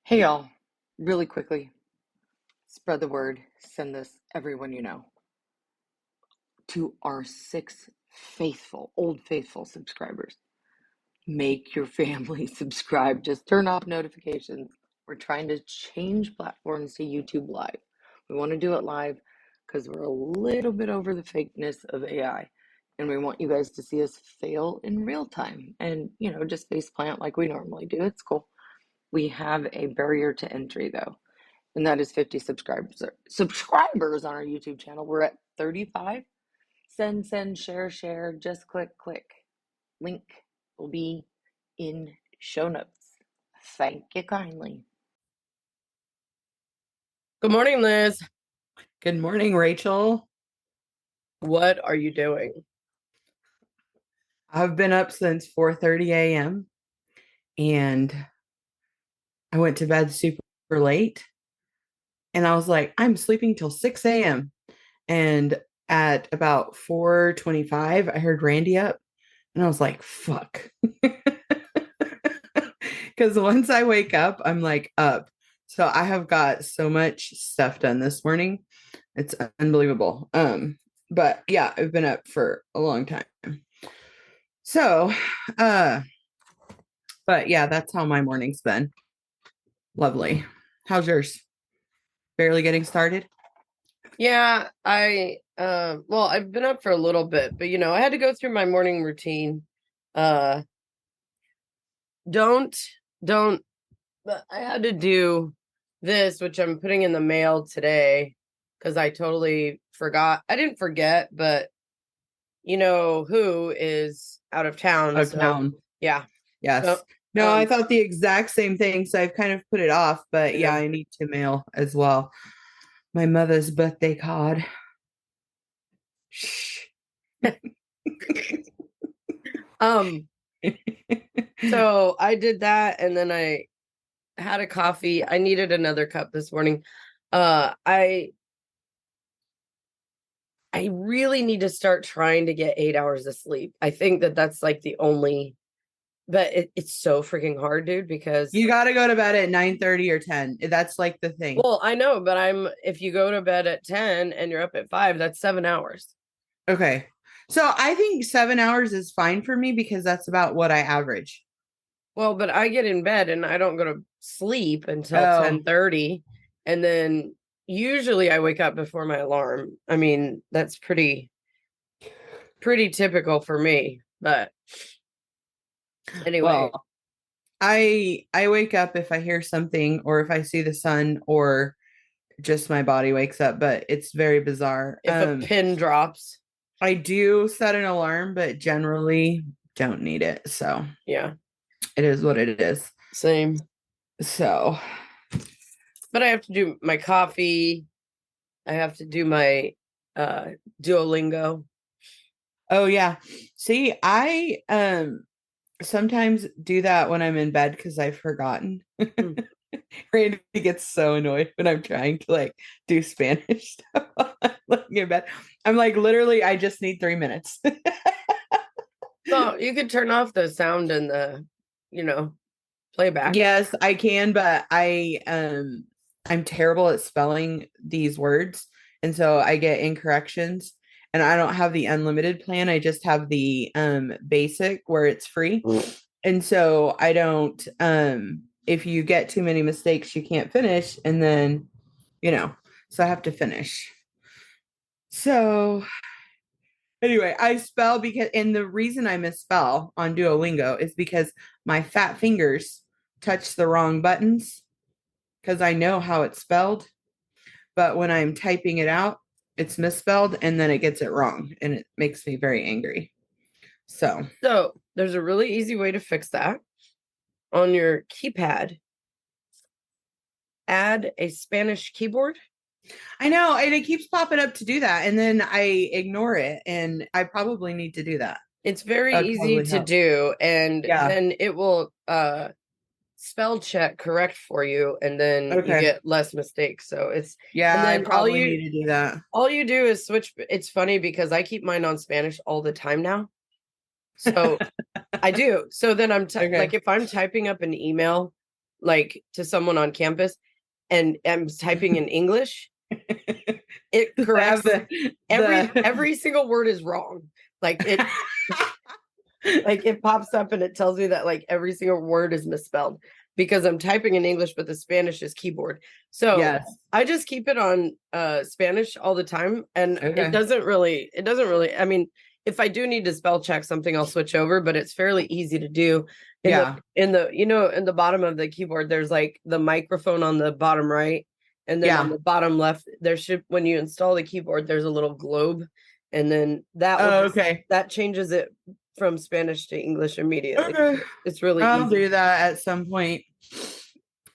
Hey y'all, really quickly, spread the word, send this everyone you know. To our 6 old faithful subscribers. Make your family subscribe. Just turn off notifications. We're trying to change platforms to YouTube Live. We want to do it live because we're a little bit over the fakeness of AI. And we want you guys to see us fail in real time and, just face plant like we normally do. It's cool. We have a barrier to entry though, and that is 50 subscribers on our YouTube channel. We're at 35. Send, share, just click. Link will be in show notes. Thank you kindly. Good morning, Liz. Good morning, Rachel. What are you doing? I've been up since 4:30 a.m. and I went to bed super late. And I was like, I'm sleeping till 6 a.m. And at about 4:25, I heard Randy up and I was like, fuck. Because once I wake up, I'm like up. So I have got so much stuff done this morning. It's unbelievable. But yeah, I've been up for a long time. So, but yeah, that's how my morning's been. Lovely. How's yours? Barely getting started? Yeah, I've been up for a little bit, but I had to go through my morning routine. Uh don't but I had to do this, which I'm putting in the mail today because I totally forgot. I didn't forget, but who is out of town. Out of town. Yeah. Yes. So, No, I thought the exact same thing. So I've kind of put it off, but yeah, Yeah. I need to mail as well. My mother's birthday card. Shh. So I did that and then I had a coffee. I needed another cup this morning. I really need to start trying to get 8 hours of sleep. I think that that's like the only, but it's so freaking hard, dude, because You got to go to bed at 9:30 or 10. That's like the thing. well, I know, but if you go to bed at 10 and you're up at 5, that's 7 hours. Okay. So I think 7 hours is fine for me because that's about what I average. Well, but I get in bed and I don't go to sleep until Oh. 10:30, and then usually I wake up before my alarm. I mean, that's pretty typical for me, but anyway. Well, I wake up if I hear something or if I see the sun or just my body wakes up, but it's very bizarre. If a pin drops. I do set an alarm, but generally don't need it. So yeah, it is what it is. Same. So, but I have to do my coffee. I have to do my Duolingo. Oh yeah. See, I sometimes do that when I'm in bed because I've forgotten. Randy gets so annoyed when I'm trying to like do Spanish stuff laying in bed. I'm like, literally, I just need 3 minutes. Well, you could turn off the sound and the, playback. Yes, I can, but I'm terrible at spelling these words, and so I get incorrections. And I don't have the unlimited plan. I just have the basic where it's free. And so I don't if you get too many mistakes, you can't finish. And then, so I have to finish. So anyway, I spell and the reason I misspell on Duolingo is because my fat fingers touch the wrong buttons because I know how it's spelled. But when I'm typing it out, it's misspelled and then it gets it wrong and it makes me very angry. So there's a really easy way to fix that. On your keypad, add a Spanish keyboard. I know, and it keeps popping up to do that, and then I ignore it, and I probably need to do that. It's very easy to do, and then it will spell check correct for you, and then you get less mistakes. So it's and then I probably need to do that. All you do is switch. It's funny because I keep mine on Spanish all the time now. So I do. So then I'm like, if I'm typing up an email, like to someone on campus and I'm typing in English, it corrects every single word is wrong. Like it like it pops up and it tells me that like every single word is misspelled because I'm typing in English, but the Spanish is keyboard. So I just keep it on Spanish all the time. And it doesn't really, I mean, if I do need to spell check something, I'll switch over, but it's fairly easy to do. In the bottom of the keyboard, there's like the microphone on the bottom right. And then on the bottom left, when you install the keyboard, there's a little globe. And then that changes it from Spanish to English immediately. It's really I'll easy. do that at some point.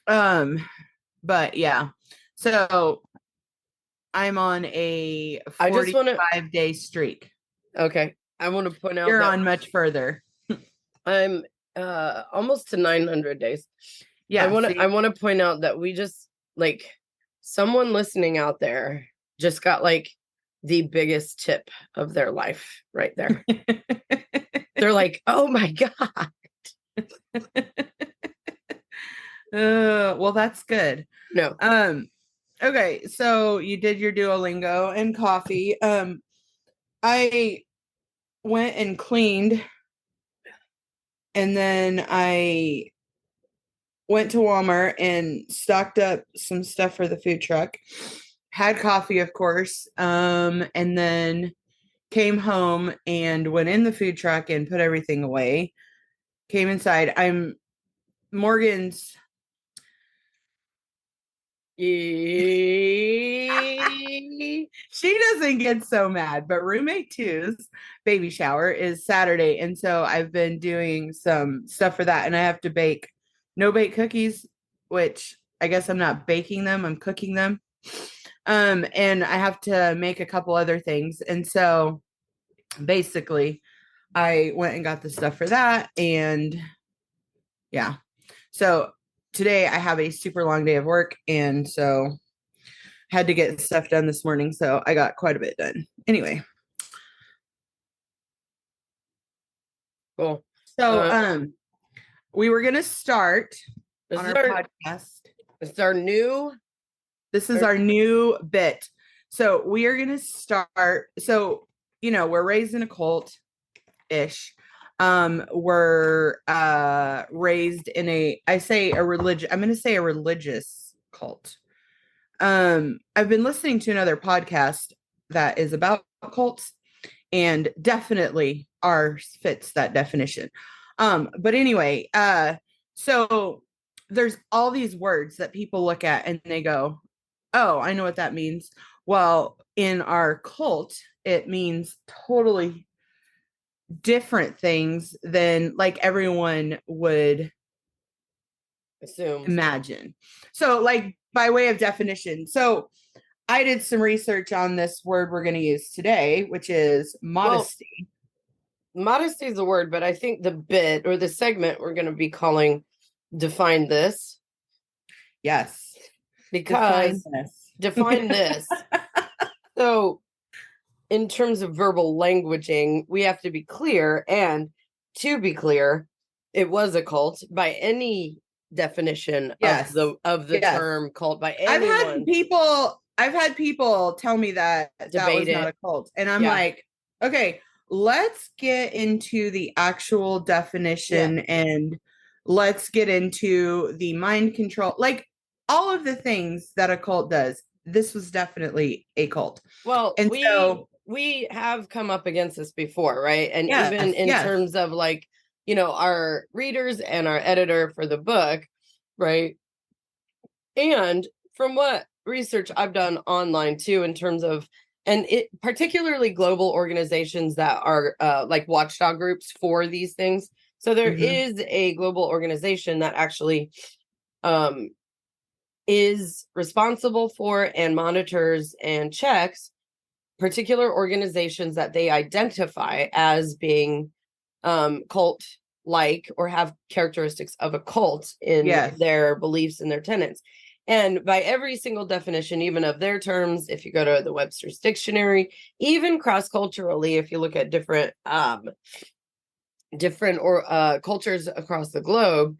But yeah. So I'm on a 45-day streak. Okay. I want to point out you're on much further. I'm almost to 900 days. Yeah. I want to point out that we just like someone listening out there just got like the biggest tip of their life right there. They're like, oh my God. Well, that's good. No. Okay, so you did your Duolingo and coffee. I went and cleaned, and then I went to Walmart and stocked up some stuff for the food truck. Had coffee, of course, and then came home and went in the food truck and put everything away. Came inside. Morgan's. She doesn't get so mad, but roommate two's baby shower is Saturday, and so I've been doing some stuff for that, and I have to bake no-bake cookies, which I guess I'm not baking them, I'm cooking them. And I have to make a couple other things, and so basically I went and got the stuff for that, and yeah. So today I have a super long day of work, and so had to get stuff done this morning, so I got quite a bit done. Anyway. Cool. So we were gonna start on our podcast. This is our new bit. So we are gonna start. So, we're raised in a cult-ish. We're raised in a religious cult. I've been listening to another podcast that is about cults, and definitely ours fits that definition. But anyway, so there's all these words that people look at and they go, oh, I know what that means. Well, in our cult, it means totally different things than like everyone would imagine. So like by way of definition. So I did some research on this word we're going to use today, which is modesty. Well, modesty is a word, but I think the bit or the segment we're going to be calling Define This. Yes. Because define this. So in terms of verbal languaging, we have to be clear. And to be clear, it was a cult by any definition of the term cult by anyone. I've had people tell me that was not a cult. And I'm like, okay, let's get into the actual definition and let's get into the mind control. Like all of the things that a cult does. This was definitely a cult. Well, and we have come up against this before, right? And even in terms of like, our readers and our editor for the book, right? And from what research I've done online too, in terms of, and it particularly global organizations that are like watchdog groups for these things. So there is a global organization that actually is responsible for and monitors and checks particular organizations that they identify as being cult-like or have characteristics of a cult in their beliefs and their tenets. And by every single definition, even of their terms, if you go to the Webster's Dictionary, even cross-culturally, if you look at different cultures across the globe,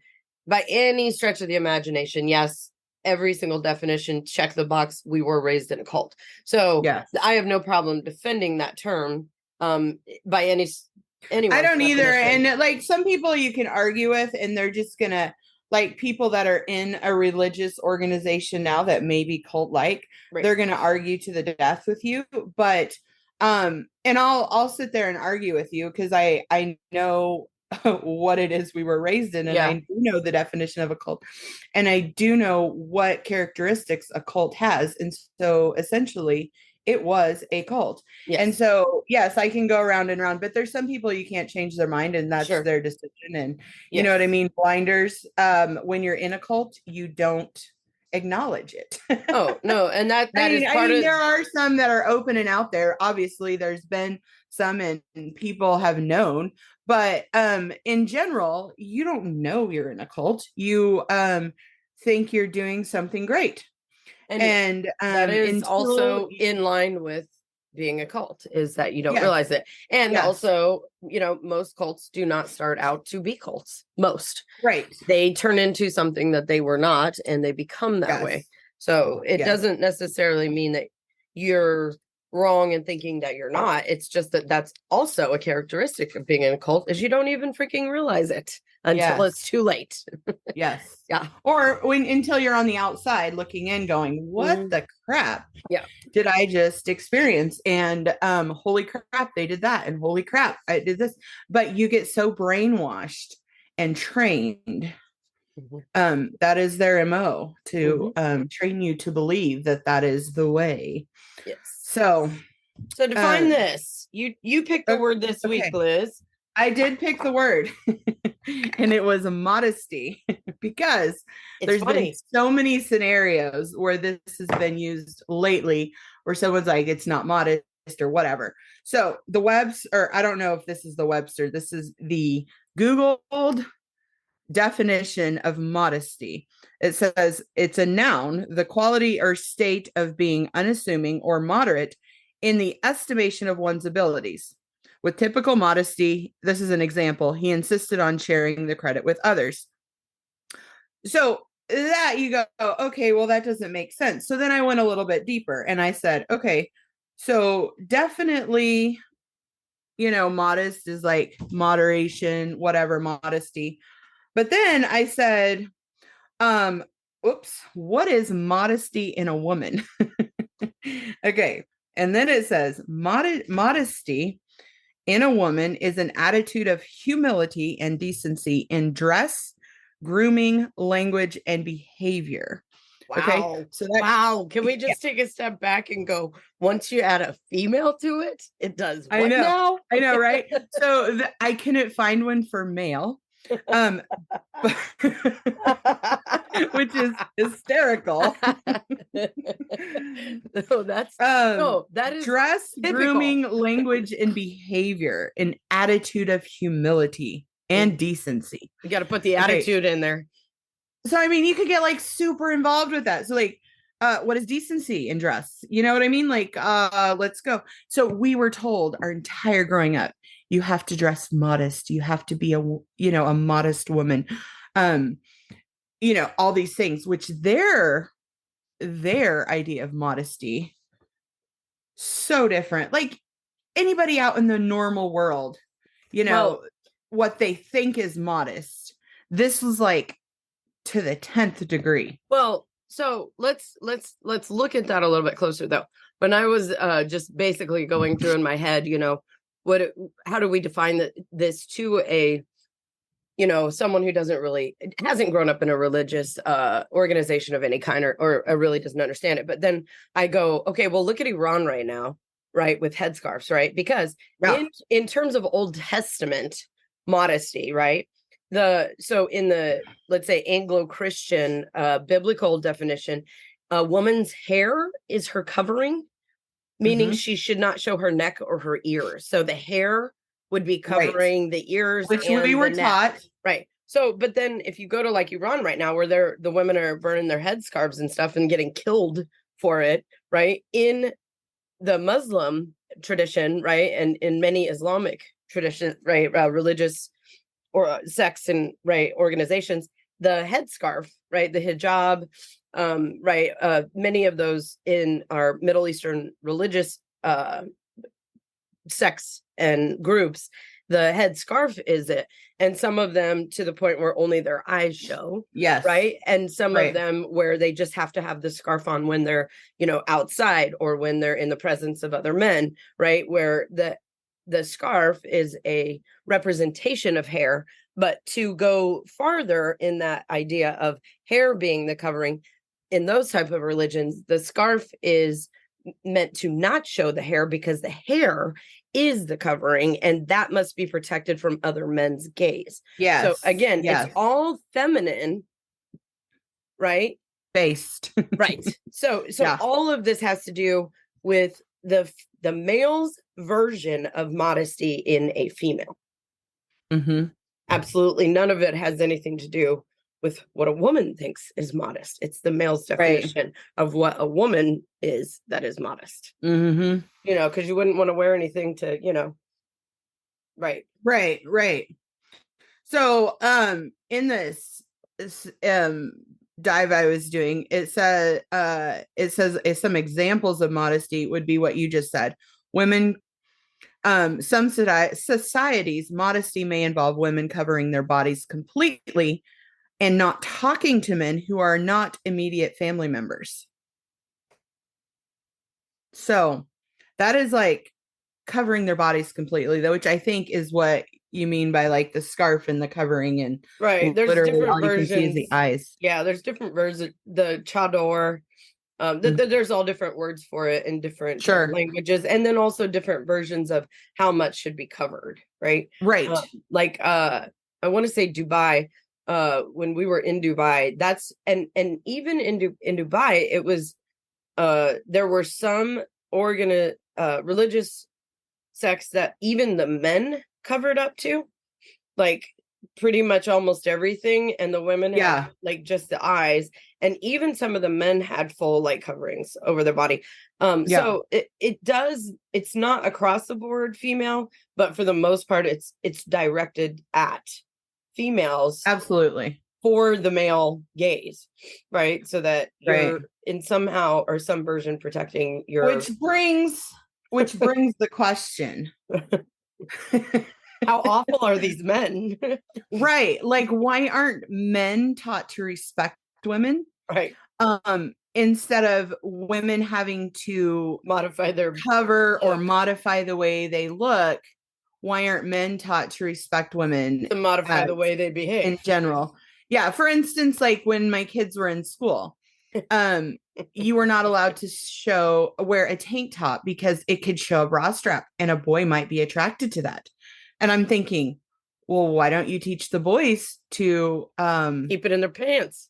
by any stretch of the imagination, yes, every single definition, check the box. We were raised in a cult. So Yes. I have no problem defending that term by anyone's I don't either. definition. And like some people you can argue with, and they're just gonna like people that are in a religious organization now that may be cult like, Right. they're gonna argue to the death with you. But and I'll sit there and argue with you because I know what it is we were raised in, and Yeah. I do know the definition of a cult, and I do know what characteristics a cult has. And so essentially it was a cult. Yes. And so, yes, I can go around and around, but there's some people you can't change their mind, and that's Sure. their decision. And you Yes. know what I mean? Blinders. When you're in a cult, you don't acknowledge it. Oh, no. And that is part of. There are some that are open and out there. Obviously, there's been some, and people have known, but in general, you don't know you're in a cult. You think you're doing something great. And that is also in line with being a cult, is that you don't realize it. And also, you know, most cults do not start out to be cults. Most. Right. They turn into something that they were not, and they become that way. So it doesn't necessarily mean that you're wrong in thinking that you're not. It's just that that's also a characteristic of being in a cult, is you don't even freaking realize it until it's too late. Yes. Yeah. Or until you're on the outside looking in going, what the crap did I just experience? And holy crap, they did that. And holy crap, I did this. But you get so brainwashed and trained. That is their MO, to train you to believe that that is the way. Yes. So define this. You picked the word this week, Liz. I did pick the word, and it was modesty, because there's been so many scenarios where this has been used lately, where someone's like, it's not modest or whatever. So the Webster, I don't know if this is the Webster, this is the Googled definition of modesty. It says it's a noun, the quality or state of being unassuming or moderate in the estimation of one's abilities. With typical modesty, this is an example, he insisted on sharing the credit with others. So that you go, okay, well, that doesn't make sense. So then I went a little bit deeper and I said, okay, so definitely, you know, modest is like moderation, whatever, modesty. But then I said, what is modesty in a woman? Okay. And then it says modesty in a woman is an attitude of humility and decency in dress, grooming, language, and behavior. Wow. Okay. So can we just take a step back and go, once you add a female to it, it does what I know. now? I know, right? So I couldn't find one for male. Which is hysterical. That is dress, typical. Grooming, language, and behavior, an attitude of humility and decency. You got to put the attitude in there. So I mean, you could get like super involved with that. So like, what is decency in dress? You know what I mean? Like, let's go. So we were told our entire growing up, you have to dress modest. You have to be a modest woman. You know, all these things, which their idea of modesty, so different. Like anybody out in the normal world, you know, what they think is modest. This was like to the 10th degree. Well, so let's look at that a little bit closer though. When I was just basically going through in my head, you know, how do we define this to a, you know, someone who hasn't grown up in a religious organization of any kind, or really doesn't understand it. But then I go, okay, well, look at Iran right now, right, with headscarves, right? Because in terms of Old Testament modesty, right? So in the, let's say, Anglo-Christian biblical definition, a woman's hair is her covering, meaning she should not show her neck or her ears. So the hair would be covering the ears, which and we were taught. Right. So, but then if you go to like Iran right now, where the women are burning their headscarves and stuff and getting killed for it, right? In the Muslim tradition, right, and in many Islamic traditions, right, religious or sects and organizations, the headscarf, right? The hijab, right? Many of those in our Middle Eastern religious sects and groups, the headscarf is it. And some of them to the point where only their eyes show. Yes. Right. And some Right. of them where they just have to have the scarf on when they're, outside or when they're in the presence of other men, right? Where the scarf is a representation of hair. But to go farther in that idea of hair being the covering, in those type of religions, the scarf is meant to not show the hair because the hair is the covering, and that must be protected from other men's gaze. Yes. So again, it's all feminine, right? Based. Right. So all of this has to do with the male's version of modesty in a female. Mm-hmm. Absolutely none of it has anything to do with what a woman thinks is modest. It's the male's definition of what a woman is that is modest. Mm-hmm. Because you wouldn't want to wear anything to, right. So, in this dive I was doing, it says some examples of modesty would be what you just said. Women, some societies, modesty may involve women covering their bodies completely and not talking to men who are not immediate family members. So that is like covering their bodies completely, though, which I think is what you mean by like the scarf and the covering, and right. There's different versions. You can see is the eyes. Yeah, there's different versions. The chador. There's all different words for it in different languages, and then also different versions of how much should be covered. Right. Right. I want to say Dubai. When we were in Dubai, that's and even in Dubai, it was there were some religious sects that even the men covered up to, like pretty much almost everything, and the women had like just the eyes, and even some of the men had full light coverings over their body. So it's not across the board female, but for the most part it's directed at females, absolutely, for the male gaze, right? So that you're in somehow or some version protecting your, which brings the question. How awful are these men? Right. Like, why aren't men taught to respect women? Right. Instead of women having to modify their cover or modify the way they look, why aren't men taught to respect women? To modify the way they behave in general. Yeah. For instance, like when my kids were in school, you were not allowed to wear a tank top because it could show a bra strap, and a boy might be attracted to that. And I'm thinking, well, why don't you teach the boys to keep it in their pants?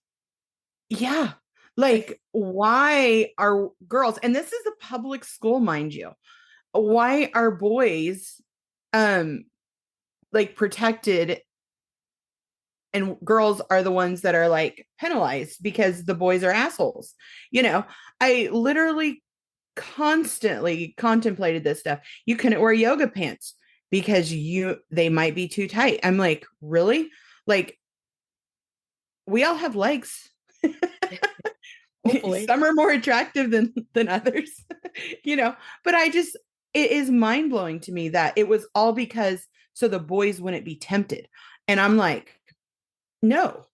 Yeah. Like, why are girls, and this is a public school, mind you, why are boys like protected and girls are the ones that are like penalized because the boys are assholes? I literally constantly contemplated this stuff. You couldn't wear yoga pants because they might be too tight. I'm like, really? Like, we all have legs. Hopefully. Some are more attractive than others, but it is mind-blowing to me that it was all because so the boys wouldn't be tempted. And I'm like, no,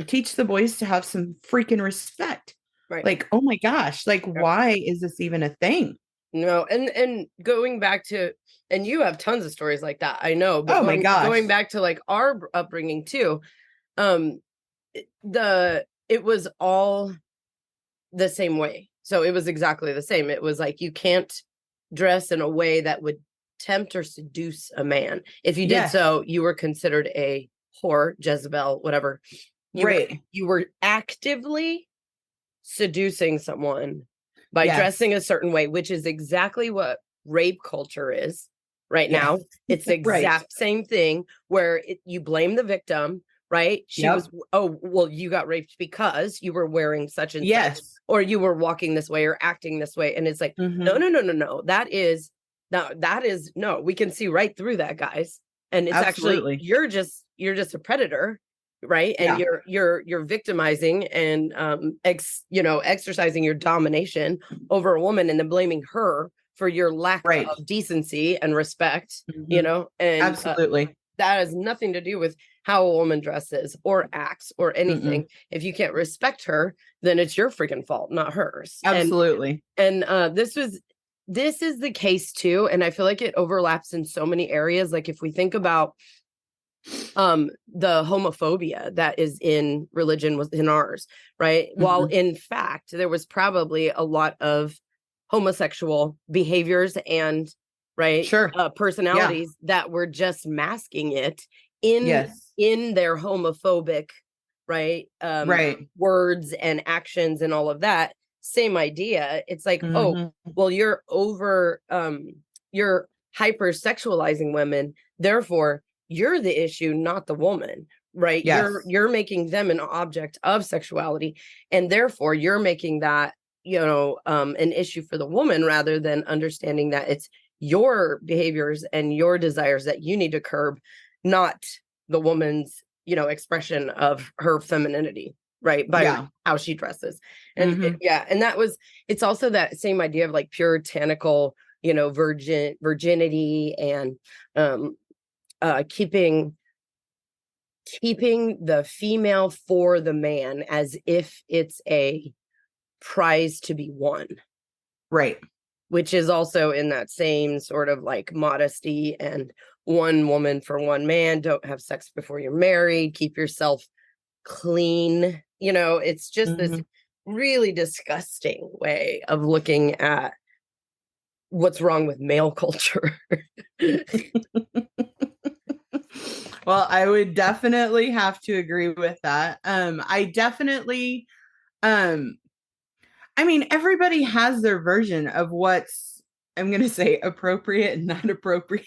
teach the boys to have some freaking respect. Right. Like, oh my gosh, like, why is this even a thing? No. And going back to, and you have tons of stories like that, I know, but my gosh, going back to like our upbringing too, it was all the same way. So it was exactly the same. It was like, you can't dress in a way that would tempt or seduce a man. If you did so, you were considered a whore, Jezebel, whatever. You were actively seducing someone by dressing a certain way, which is exactly what rape culture is right now. It's the exact same thing where you blame the victim, right? She was, you got raped because you were wearing such and such, or you were walking this way or acting this way. And it's like, no. That is, we can see right through that, guys. And it's actually, you're just a predator right? And Yeah. you're victimizing and exercising your domination over a woman and then blaming her for your lack Right. of decency and respect, Mhm. and Absolutely. that has nothing to do with how a woman dresses or acts or anything. If you can't respect her, then it's your freaking fault, not hers. Absolutely. And this is the case too, and I feel like it overlaps in so many areas. Like if we think about the homophobia that is in religion was in ours, right? While in fact there was probably a lot of homosexual behaviors and Sure. personalities that were just masking it in Yes. in their homophobic Right. words and actions and all of that. Same idea. It's like, oh, well, you're hypersexualizing women, therefore you're the issue, not the woman, right? Yes. You're making them an object of sexuality, and therefore you're making that an issue for the woman, rather than understanding that it's your behaviors and your desires that you need to curb, not the woman's expression of her femininity, right? By how she dresses. And and it's also that same idea of like puritanical virginity and keeping the female for the man as if it's a prize to be won. Right. Which is also in that same sort of like modesty and one woman for one man, don't have sex before you're married, keep yourself clean. It's just this really disgusting way of looking at what's wrong with male culture. Well, I would definitely have to agree with that. I definitely, I mean, everybody has their version of what's, I'm going to say, appropriate and not appropriate.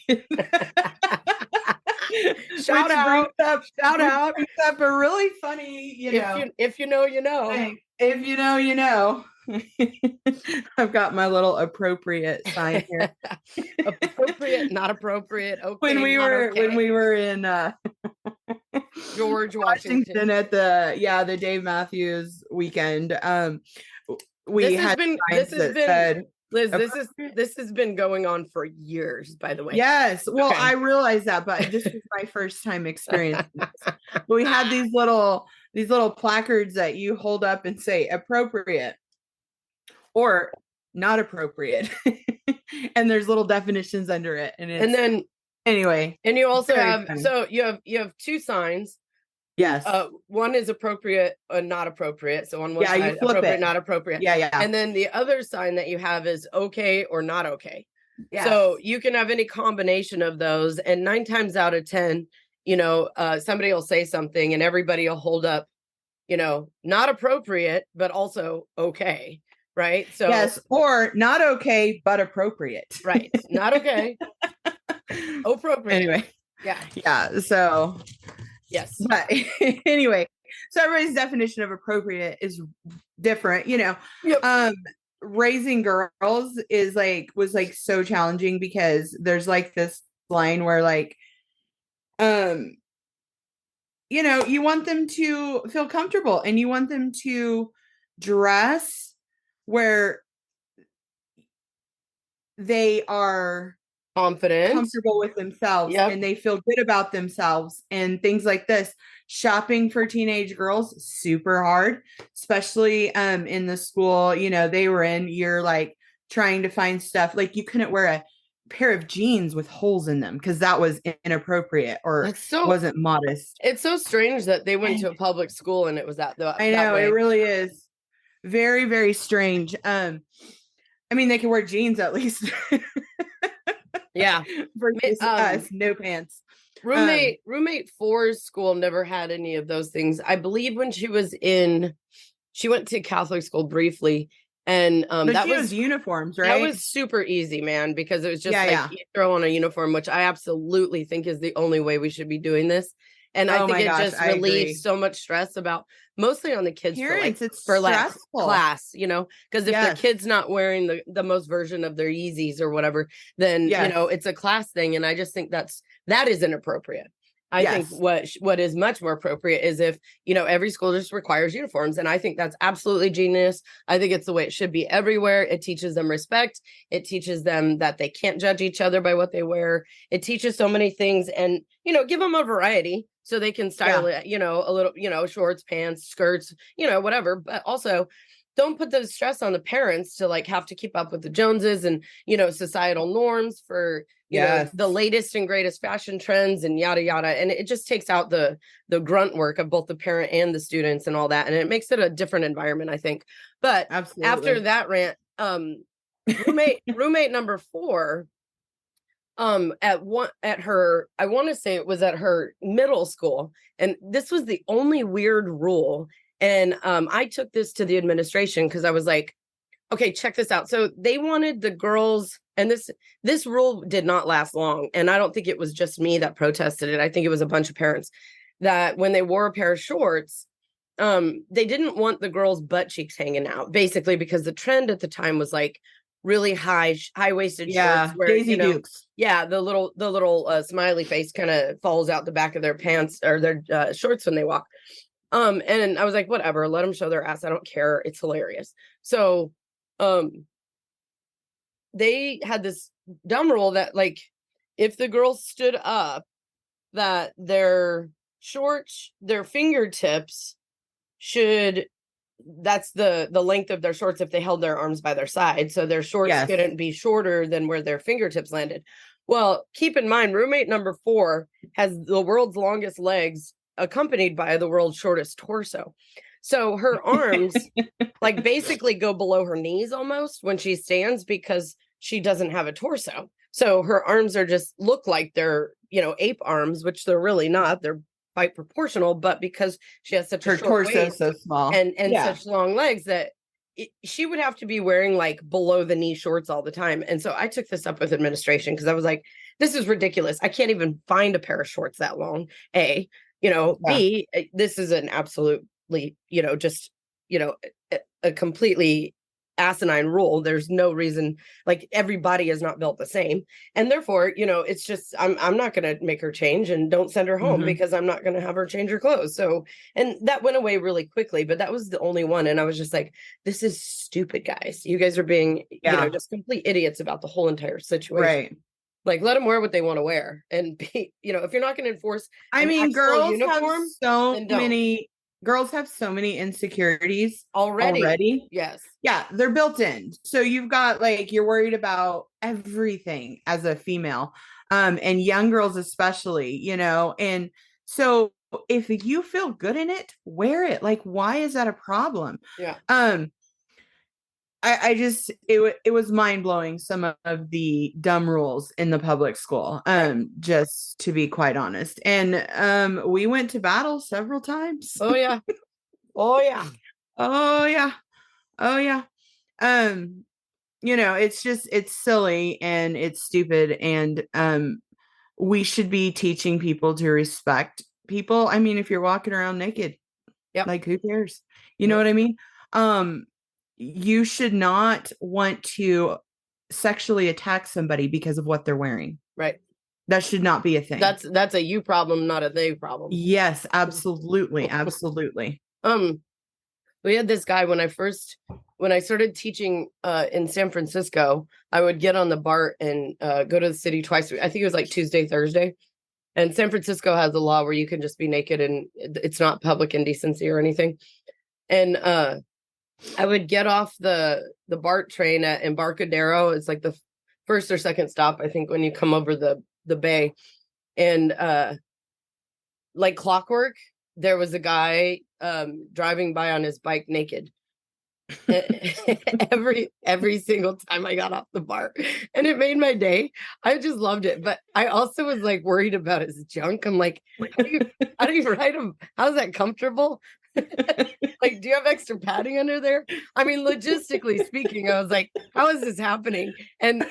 Shout out brings up a really funny, if you know, you know. Thing. If you know, you know. I've got my little appropriate sign here. Appropriate, not appropriate. Okay. When we were in George Washington at the Dave Matthews weekend, we had Liz, this has been going on for years, by the way. Yes. Well, okay. I realize that, but this is my first time experiencing this. But we had these little placards that you hold up and say appropriate or not appropriate. And there's little definitions under it. And then anyway. And you also have funny. So you have two signs. Yes. One is appropriate and not appropriate. So on one side, you flip appropriate, it. Not appropriate. Yeah. And then the other sign that you have is okay or not okay. Yes. So you can have any combination of those. And 9 times out of 10, somebody will say something and everybody will hold up, not appropriate, but also okay. Right. So yes, or not okay, but appropriate. Right. Not okay. Appropriate. Anyway. Yeah. Yeah. So yes. But anyway, so everybody's definition of appropriate is different, Yep. Raising girls was so challenging because there's like this line where you want them to feel comfortable and you want them to dress where they are confident, comfortable with themselves, and they feel good about themselves and things like this. Shopping for teenage girls, super hard, especially in the school, they were in, you're like trying to find stuff. Like you couldn't wear a pair of jeans with holes in them because that was inappropriate or wasn't modest. It's so strange that they went to a public school and it was that I know, it really is very, very strange. I mean, they can wear jeans at least. Yeah. Versus us, no pants. Roommate 4's school never had any of those things. I believe when she went to Catholic school briefly, and that was uniforms, right? That was super easy, man, because it was just you throw on a uniform, which I absolutely think is the only way we should be doing this. And I think it just relieves so much stress about mostly on the kids parents, for class, because if their kid's not wearing the most version of their Yeezys or whatever, then it's a class thing. And I just think that is inappropriate. I think what is much more appropriate is if, every school just requires uniforms. And I think that's absolutely genius. I think it's the way it should be everywhere. It teaches them respect. It teaches them that they can't judge each other by what they wear. It teaches so many things, and, give them a variety so they can style it, a little, shorts, pants, skirts, whatever. But also, don't put the stress on the parents to like have to keep up with the Joneses and, societal norms for, the latest and greatest fashion trends and yada, yada. And it just takes out the grunt work of both the parent and the students and all that. And it makes it a different environment, I think. But after that rant, roommate number 4, at her, I want to say it was at her middle school. And this was the only weird rule. And I took this to the administration because I was like, okay, check this out. So they wanted the girls, and this rule did not last long. And I don't think it was just me that protested it. I think it was a bunch of parents that when they wore a pair of shorts, they didn't want the girls' butt cheeks hanging out, basically because the trend at the time was like really high-waisted shorts where, Daisy Dukes. Yeah, the little smiley face kind of falls out the back of their pants or their shorts when they walk. And I was like, whatever, let them show their ass. I don't care. It's hilarious. So, they had this dumb rule that like, if the girls stood up, that their shorts, their fingertips that's the length of their shorts if they held their arms by their side. So their shorts couldn't be shorter than where their fingertips landed. Well, keep in mind, roommate number 4 has the world's longest legs, accompanied by the world's shortest torso. So her arms like basically go below her knees almost when she stands because she doesn't have a torso. So her arms look like they're, ape arms, which they're really not. They're quite proportional, but because she has such a short torso waist so small and such long legs that she would have to be wearing like below the knee shorts all the time. And so I took this up with administration because I was like, this is ridiculous. I can't even find a pair of shorts that long. A, B, this is an absolutely, a completely asinine rule. There's no reason, like everybody is not built the same. And therefore, it's just, I'm not going to make her change, and don't send her home because I'm not going to have her change her clothes. So, and that went away really quickly, but that was the only one. And I was just like, this is stupid, guys. You guys are being, just complete idiots about the whole entire situation. Right. Like, let them wear what they want to wear, and be, if you're not going to enforce, girls have so many insecurities already. Yes. Yeah, they're built in. So you've got like, you're worried about everything as a female, and young girls especially, and so if you feel good in it, wear it. Like, why is that a problem? Yeah. I just, it was mind blowing, some of the dumb rules in the public school, just to be quite honest. And we went to battle several times. Oh yeah. Oh yeah. Oh yeah. Oh yeah. It's silly and it's stupid, and we should be teaching people to respect people. I mean, if you're walking around naked, like, who cares? You know what I mean? You should not want to sexually attack somebody because of what they're wearing. Right. That should not be a thing. That's a you problem, not a they problem. Yes, absolutely. Absolutely. We had this guy when I started teaching in San Francisco. I would get on the BART and go to the city twice. I think it was like Tuesday, Thursday. And San Francisco has a law where you can just be naked and it's not public indecency or anything. And I would get off the BART train at Embarcadero. It's like the first or second stop, I think, when you come over the bay. And like clockwork, there was a guy driving by on his bike naked. every single time I got off the BART, and it made my day. I just loved it, but I also was like worried about his junk. I'm like, how do you ride him? How's that comfortable? Like, do you have extra padding under there? I mean, logistically speaking, I was like, how is this happening? And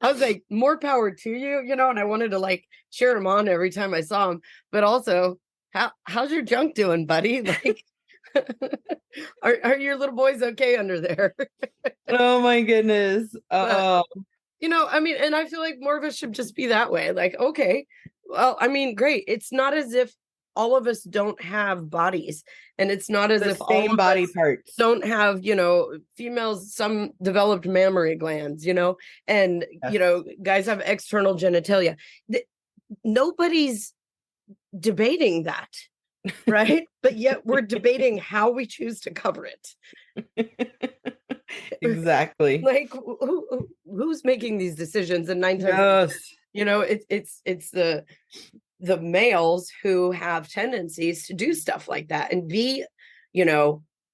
I was like, more power to you, and I wanted to like cheer him on every time I saw him, but also, how's your junk doing, buddy? Like, are your little boys okay under there? Oh my goodness. I mean, and I feel like more of us should just be that way. Like, okay, Well, I mean, great. It's not as if all of us don't have bodies, and it's not as The if all same of body us parts. don't have, females, some developed mammary glands, and, Yes. guys have external genitalia. Nobody's debating that, right? But yet we're debating how we choose to cover it. Exactly. Like, who's making these decisions? And 9 times, Yes. it's the males who have tendencies to do stuff like that and be,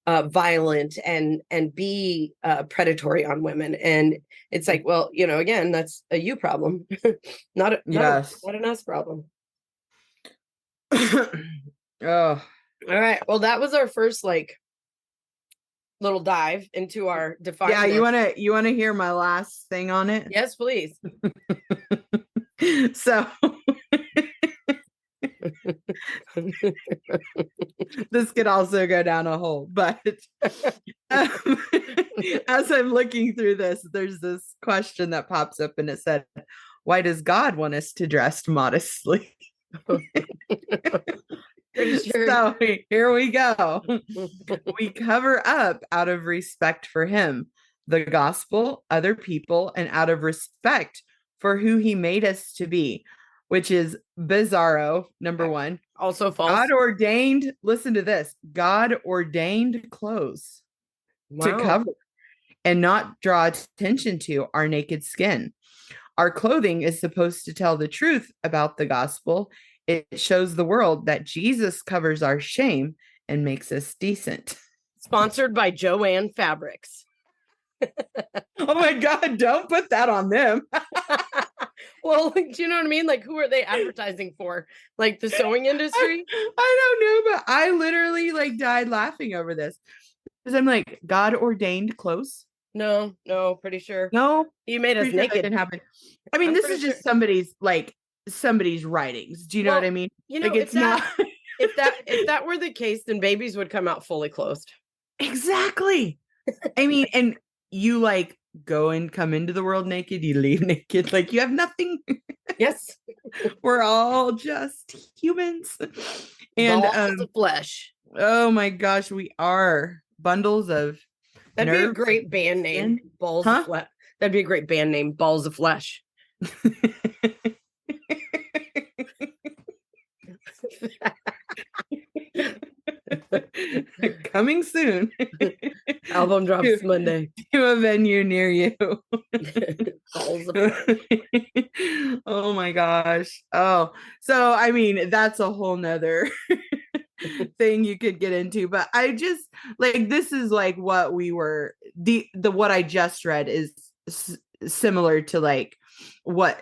violent and be predatory on women. And it's like, well, again, that's a you problem, Yes. not an us problem. Oh. All right. Well, that was our first little dive into our define. Yeah, you wanna hear my last thing on it? Yes, please. So this could also go down a hole, but um, as I'm looking through this, there's this question that pops up and it said, why does God want us to dress modestly? Sure. So here we go. We cover up out of respect for him, the gospel, other people, and out of respect for who he made us to be, which is bizarro, number one. Also false. God ordained, listen to this, God ordained clothes to cover and not draw attention to our naked skin. Our clothing is supposed to tell the truth about the gospel. It shows the world that Jesus covers our shame and makes us decent. Sponsored by Joanne Fabrics. Oh my God, don't put that on them. Well, do you know what I mean? Like, who are they advertising for? Like the sewing industry? I don't know, but I literally died laughing over this. Because I'm like, God ordained clothes? No, pretty sure. No. He made us naked. Didn't happen. I mean, this is just somebody's writings. Do you know what I mean? It's not. if that were the case, then babies would come out fully clothed. Exactly. I mean, and you go and come into the world naked, you leave naked, you have nothing. Yes. We're all just humans. And balls of flesh. Oh my gosh, we are bundles of That'd be a great band name. Balls of Flesh. That'd be a great band name. Balls of Flesh. Coming soon. Album drops Monday. To a venue near you. Oh my gosh. Oh, so I mean, that's a whole nother thing you could get into, but I just this is what we were the what I just read is similar to what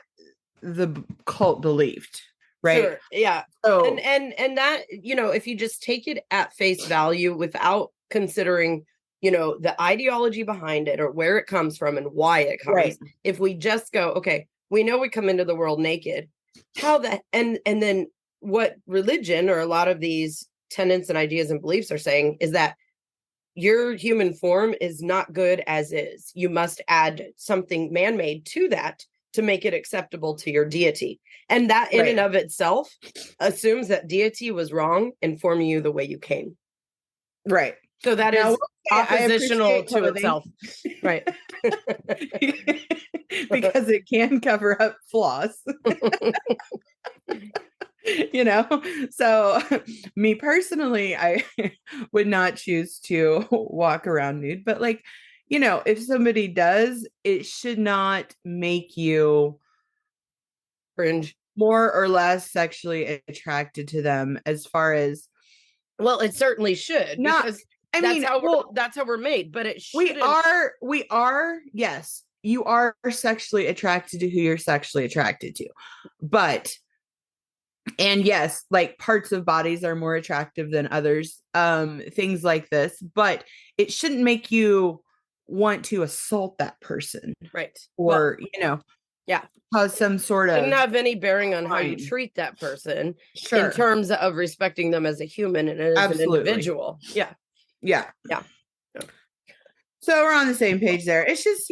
the cult believed, right? Sure. Yeah. So, and that, if you just take it at face value without considering, the ideology behind it or where it comes from and why it comes, right. If we just go, okay, we know we come into the world naked, how that, and then what religion or a lot of these tenets and ideas and beliefs are saying is that your human form is not good as is. You must add something man-made to that to make it acceptable to your deity. And that in and of itself assumes that deity was wrong in forming you the way you came. Right. So that is oppositional to itself. Right. Because it can cover up flaws. So me personally, I would not choose to walk around nude, but if somebody does, it should not make you cringe, more or less sexually attracted to them. As far as, well, it certainly should, because that's how we're made, but it shouldn't. We are, yes, you are sexually attracted to who you're sexually attracted to, but and yes, parts of bodies are more attractive than others, things like this, but it shouldn't make you want to assault that person, right? Or cause some sort of, shouldn't have any bearing on how you treat that person, in terms of respecting them as a human and as an individual. Yeah. So we're on the same page there. It's just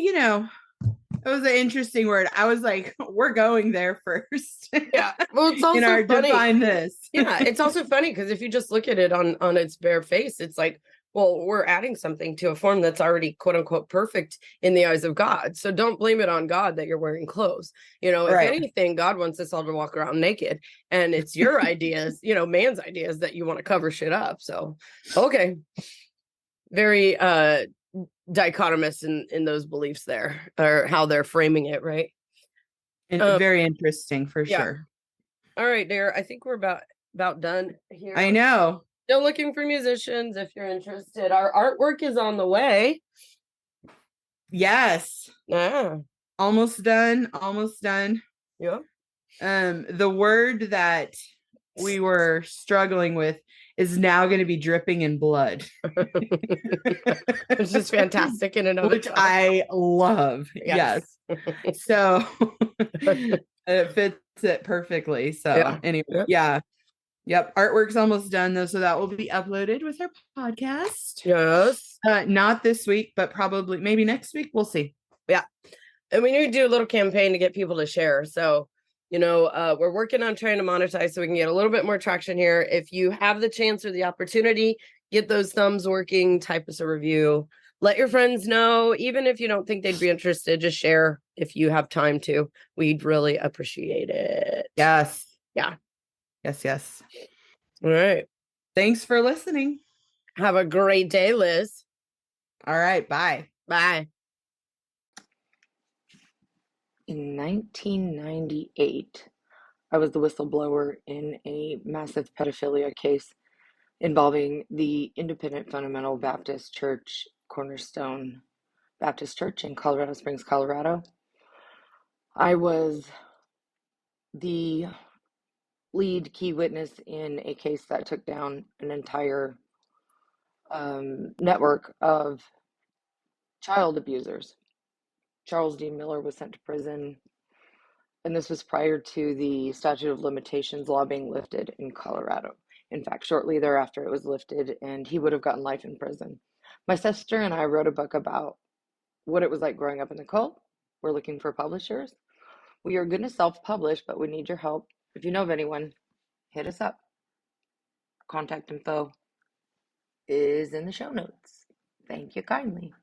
It was an interesting word. I was like, we're going there first. Yeah. Well, it's in also our funny. define this. Yeah, it's also funny because if you just look at it on its bare face, it's like, well, we're adding something to a form that's already quote unquote perfect in the eyes of God. So don't blame it on God that you're wearing clothes. You know, if Right. anything, God wants us all to walk around naked, and it's your ideas, you know, man's ideas that you want to cover shit up. So, okay. Very dichotomous in those beliefs there, or how they're framing it, right? Very interesting for Yeah. sure. All right, dear. I think we're about done here. I know. Still looking for musicians if you're interested. Our artwork is on the way. Yes. Yeah. Almost done. Almost done. Yeah. The word that we were struggling with is now going to be dripping in blood. Which is fantastic in and of Which itself. I love. Yes. So it fits it perfectly. So anyway, yeah. Yep. Artwork's almost done though. So that will be uploaded with our podcast. Yes. Not this week, but probably maybe next week. We'll see. Yeah. And we need to do a little campaign to get people to share. So, you know, we're working on trying to monetize so we can get a little bit more traction here. If you have the chance or the opportunity, get those thumbs working, type us a review, let your friends know. Even if you don't think they'd be interested, just share if you have time to. We'd really appreciate it. Yes. Yeah. Yes. All right. Thanks for listening. Have a great day, Liz. All right. Bye. Bye. In 1998, I was the whistleblower in a massive pedophilia case involving the Independent Fundamental Baptist Church, Cornerstone Baptist Church in Colorado Springs, Colorado. I was the lead key witness in a case that took down an entire network of child abusers. Charles D. Miller was sent to prison, and this was prior to the statute of limitations law being lifted in Colorado. In fact, shortly thereafter, it was lifted, and he would have gotten life in prison. My sister and I wrote a book about what it was like growing up in the cult. We're looking for publishers. We are going to self-publish, but we need your help. If you know of anyone, hit us up. Contact info is in the show notes. Thank you kindly.